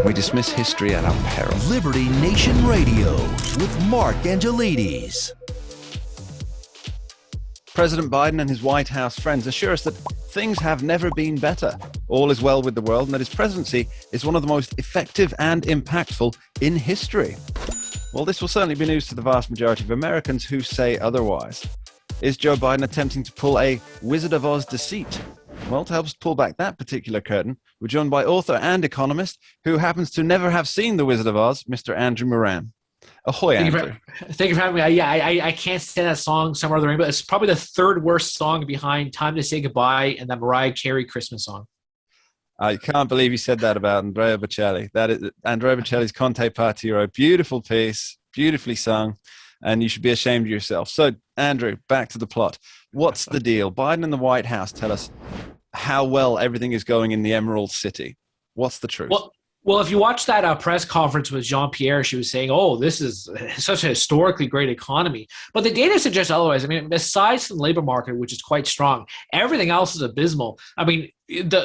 We dismiss history at our peril. Liberty Nation Radio with Mark Angelides. President Biden and his White House friends assure us that things have never been better. All is well with the world, and that his presidency is one of the most effective and impactful in history. Well, this will certainly be news to the vast majority of Americans who say otherwise. Is Joe Biden attempting to pull a Wizard of Oz deceit? Well, to help us pull back that particular curtain, we're joined by author and economist who happens to never have seen The Wizard of Oz, Mr. Andrew Moran. Ahoy, Andrew. Thank you for having me. I can't stand that song, Somewhere Over the Rainbow. It's probably the third worst song behind Time to Say Goodbye and that Mariah Carey Christmas song. I can't believe you said that about Andrea Bocelli. That is Andrea Bocelli's Conte Partiro. Beautiful piece, beautifully sung, and you should be ashamed of yourself. So, Andrew, back to the plot. What's the deal? Biden and the White House tell us how well everything is going in the Emerald City. What's the truth? Well, if you watch that press conference with Jean-Pierre, she was saying, oh, this is such a historically great economy. But the data suggests otherwise. I mean, besides the labor market, which is quite strong, everything else is abysmal. I mean,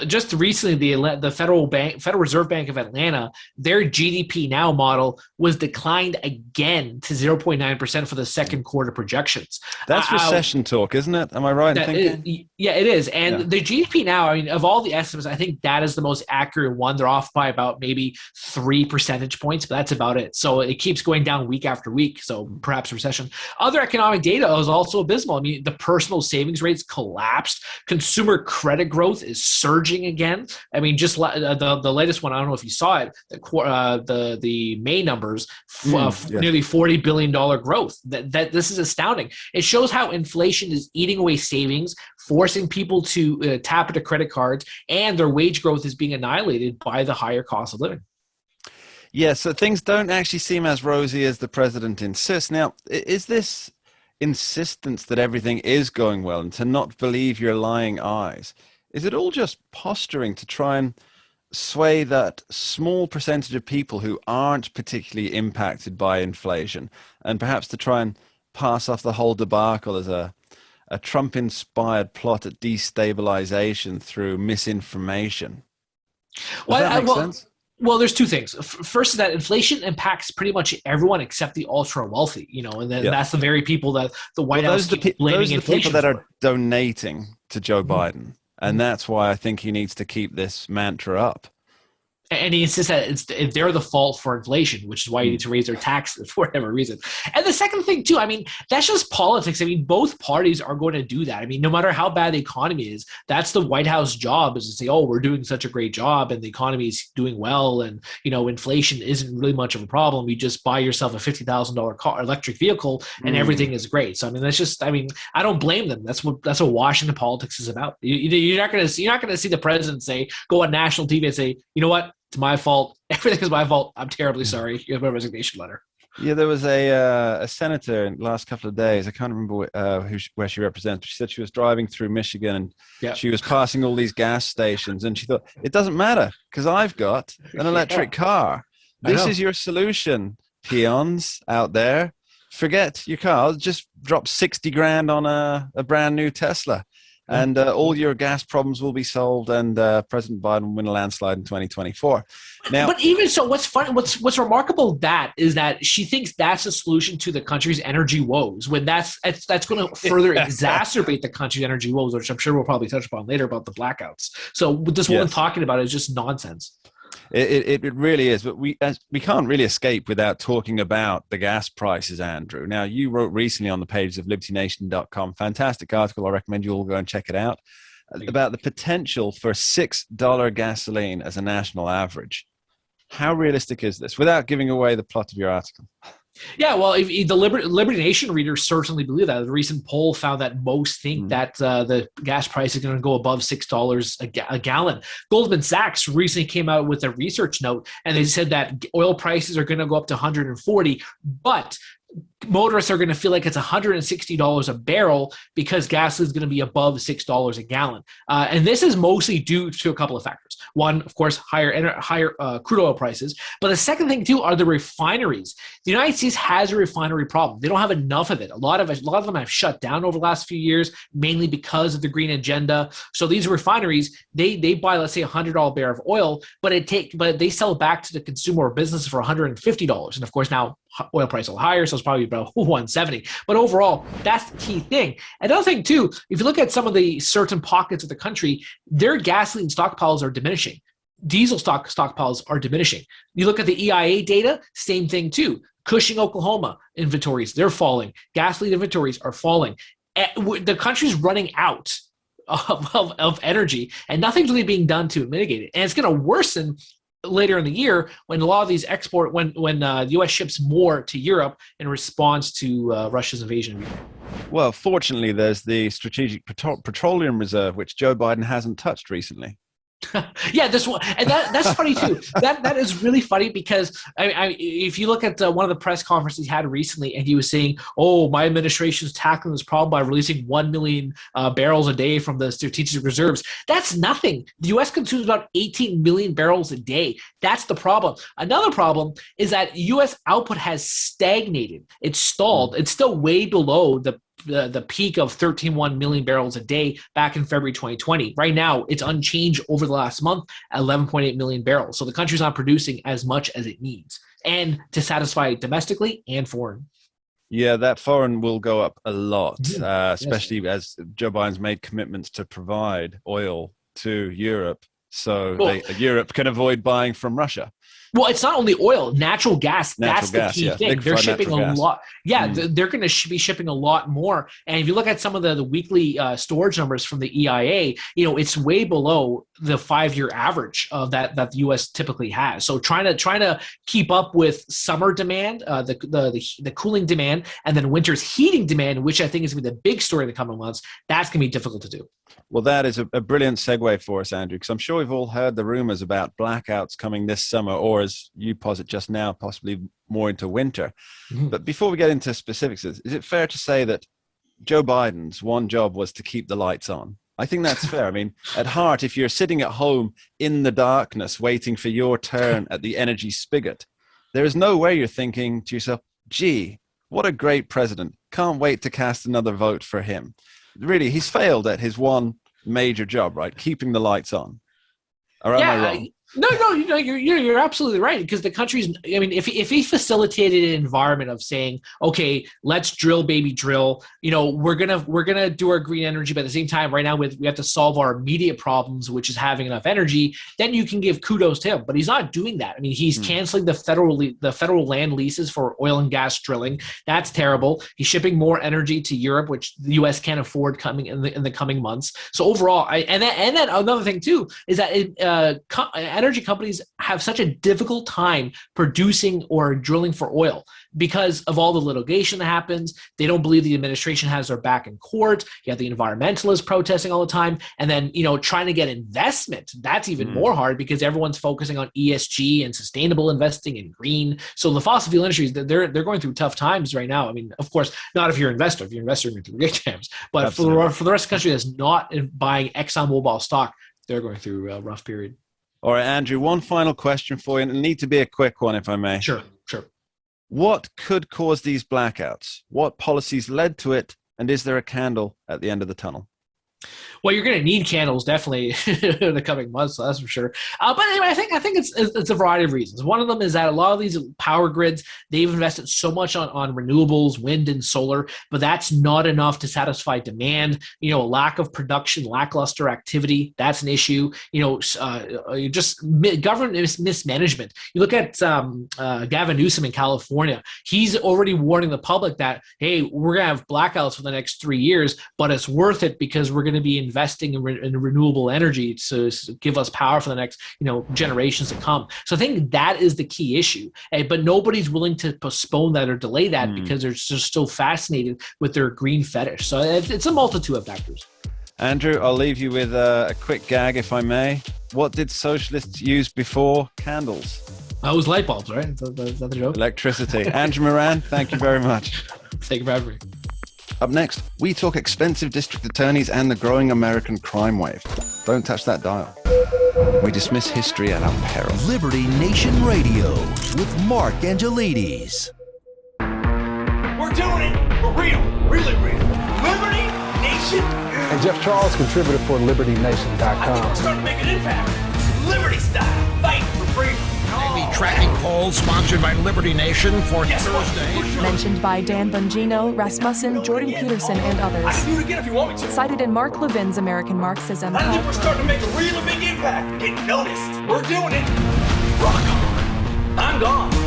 just recently, the Federal Reserve Bank of Atlanta, their GDP now model was declined again to 0.9% for the second quarter projections. That's recession talk, isn't it? Am I right in thinking? Yeah, it is. And the GDP now, I mean, of all the estimates, I think that is the most accurate one. They're off by about maybe 3 percentage points, but that's about it. So it keeps going down week after week. So perhaps recession. Other economic data is also abysmal. I mean, the personal savings rates collapsed. Consumer credit growth is surging again. I mean, just the latest one, I don't know if you saw it, the May numbers, nearly $40 billion growth. That this is astounding. It shows how inflation is eating away savings, forcing people to tap into credit cards, and their wage growth is being annihilated by the higher cost of living. Yeah, so things don't actually seem as rosy as the president insists. Now, is this insistence that everything is going well and to not believe your lying eyes, is it all just posturing to try and sway that small percentage of people who aren't particularly impacted by inflation, and perhaps to try and pass off the whole debacle as a Trump-inspired plot at destabilization through misinformation? Does that make sense? Well, there's two things. First is that inflation impacts pretty much everyone except the ultra wealthy, and then that's the very people that the White House keeps blaming inflation. Those are the people that are donating to Joe Biden. And that's why I think he needs to keep this mantra up. And he insists that they're the fault for inflation, which is why you need to raise their taxes for whatever reason. And the second thing, too, I mean, that's just politics. I mean, both parties are going to do that. I mean, no matter how bad the economy is, that's the White House job, is to say, oh, we're doing such a great job and the economy is doing well. And, inflation isn't really much of a problem. You just buy yourself a $50,000 electric vehicle and everything is great. So, I mean, I don't blame them. That's what Washington politics is about. You're not going to see the president go on national TV and say, you know what? It's my fault. Everything is my fault. I'm terribly sorry. You have a resignation letter. Yeah, there was a senator in the last couple of days. I can't remember where she represents, but she said she was driving through Michigan and she was passing all these gas stations, and she thought, it doesn't matter because I've got an electric car. This is your solution, peons out there. Forget your car. Just drop 60 grand on a brand new Tesla. And all your gas problems will be solved, and President Biden will win a landslide in 2024. Now, but even so, what's funny, what's remarkable is that she thinks that's a solution to the country's energy woes, when that's going to further exacerbate the country's energy woes, which I'm sure we'll probably touch upon later about the blackouts. So what this woman talking about is just nonsense. It really is, but we can't really escape without talking about the gas prices, Andrew. Now, you wrote recently on the pages of libertynation.com, fantastic article, I recommend you all go and check it out, about the potential for $6 gasoline as a national average. How realistic is this, without giving away the plot of your article? Yeah, well, if the Liberty Nation readers certainly believe that. The recent poll found that most think that the gas price is going to go above $6 a gallon. Goldman Sachs recently came out with a research note, and they said that oil prices are going to go up to 140, but motorists are going to feel like it's $160 a barrel because gasoline is going to be above $6 a gallon. And this is mostly due to a couple of factors. One, of course, higher crude oil prices. But the second thing, too, are the refineries. The United States has a refinery problem. They don't have enough of it. A lot of them have shut down over the last few years, mainly because of the green agenda. So these refineries, they buy, let's say, $100 barrel of oil, but they sell it back to the consumer or business for $150. And of course, now oil price a little higher, so it's probably about 170. But overall, that's the key thing. Another thing too, if you look at some of the certain pockets of the country, their gasoline stockpiles are diminishing. Diesel stockpiles are diminishing. You look at the EIA data, same thing too. Cushing, Oklahoma inventories, they're falling. Gasoline inventories are falling. The country's running out of energy, and nothing's really being done to mitigate it. And it's going to worsen later in the year when a lot of these when the U.S. ships more to Europe in response to Russia's invasion. Well, fortunately, there's the Strategic Petroleum Reserve, which Joe Biden hasn't touched recently. Yeah, this one, and that's funny too. That is really funny because if you look at one of the press conferences he had recently, and he was saying, "Oh, my administration is tackling this problem by releasing 1 million barrels a day from the strategic reserves." That's nothing. The U.S. consumes about 18 million barrels a day. That's the problem. Another problem is that U.S. output has stagnated. It's stalled. It's still way below the peak of 13.1 million barrels a day back in February 2020. Right now, it's unchanged over the last month at 11.8 million barrels. So the country's not producing as much as it needs, and to satisfy domestically and foreign. Yeah, that foreign will go up a lot, especially as Joe Biden's made commitments to provide oil to Europe, so Europe can avoid buying from Russia. Well, it's not only oil, natural gas. That's the key thing. They're shipping a lot. Yeah, they're going to be shipping a lot more. And if you look at some of the weekly storage numbers from the EIA, it's way below the 5-year average of that the U.S. typically has. So trying to keep up with summer demand, the cooling demand, and then winter's heating demand, which I think is going to be the big story in the coming months, that's going to be difficult to do. Well, that is a brilliant segue for us, Andrew, because I'm sure we've all heard the rumors about blackouts coming this summer, or as you posit just now, possibly more into winter. Mm-hmm. But before we get into specifics, is it fair to say that Joe Biden's one job was to keep the lights on? I think that's fair. I mean, at heart, if you're sitting at home in the darkness waiting for your turn at the energy spigot, there is no way you're thinking to yourself, gee, what a great president. Can't wait to cast another vote for him. Really, he's failed at his one major job, right? Keeping the lights on. Or am I wrong? No, you're absolutely right, because the country's, I mean, if he facilitated an environment of saying, okay, let's drill, baby, drill, we're gonna do our green energy, but at the same time, right now we have to solve our immediate problems, which is having enough energy, then you can give kudos to him. But he's not doing that. I mean, he's canceling the federal land leases for oil and gas drilling. That's terrible. He's shipping more energy to Europe, which the U.S. can't afford coming in the coming months. So overall, and then another thing too is that energy companies have such a difficult time producing or drilling for oil because of all the litigation that happens. They don't believe the administration has their back in court. You have the environmentalists protesting all the time. And then, trying to get investment, that's even more hard because everyone's focusing on ESG and sustainable investing and green. So the fossil fuel industries, they're going through tough times right now. I mean, of course, not if you're an investor. If you're an investor, you're going through great times. But for the rest of the country that's not buying ExxonMobil stock, they're going through a rough period. All right, Andrew, one final question for you, and it needs to be a quick one, if I may. Sure. What could cause these blackouts? What policies led to it? And is there a candle at the end of the tunnel? Well, you're going to need candles definitely in the coming months, so that's for sure. But anyway, I think it's a variety of reasons. One of them is that a lot of these power grids, they've invested so much on renewables, wind and solar, but that's not enough to satisfy demand. Lack of production, lackluster activity, that's an issue. Just government mismanagement. You look at Gavin Newsom in California. He's already warning the public that, hey, we're going to have blackouts for the next 3 years, but it's worth it because we're going to be investing in renewable energy to give us power for the next generations to come. So I think that is the key issue. But nobody's willing to postpone that or delay that because they're just still fascinated with their green fetish. So it's a multitude of factors. Andrew, I'll leave you with a quick gag, if I may. What did socialists use before candles? That was light bulbs, right? Is that the joke? Electricity. Andrew Moran, thank you very much. Thank you for having me. Up next, we talk expensive district attorneys and the growing American crime wave. Don't touch that dial. We dismiss history at our peril. Liberty Nation Radio with Mark Angelides. We're doing it for real, really real. Liberty Nation. And Jeff Charles, contributor for LibertyNation.com. I think we're starting to make an impact. Liberty style, fight for freedom. Maybe tracking polls sponsored by Liberty Nation for Thursday. Mentioned by Dan Bongino, Rasmussen, Jordan Peterson, and I others. can do it again if you want me to. Cited in Mark Levin's American Marxism. I think we're starting to make a really big impact. Get noticed. We're doing it. Rock on. I'm gone.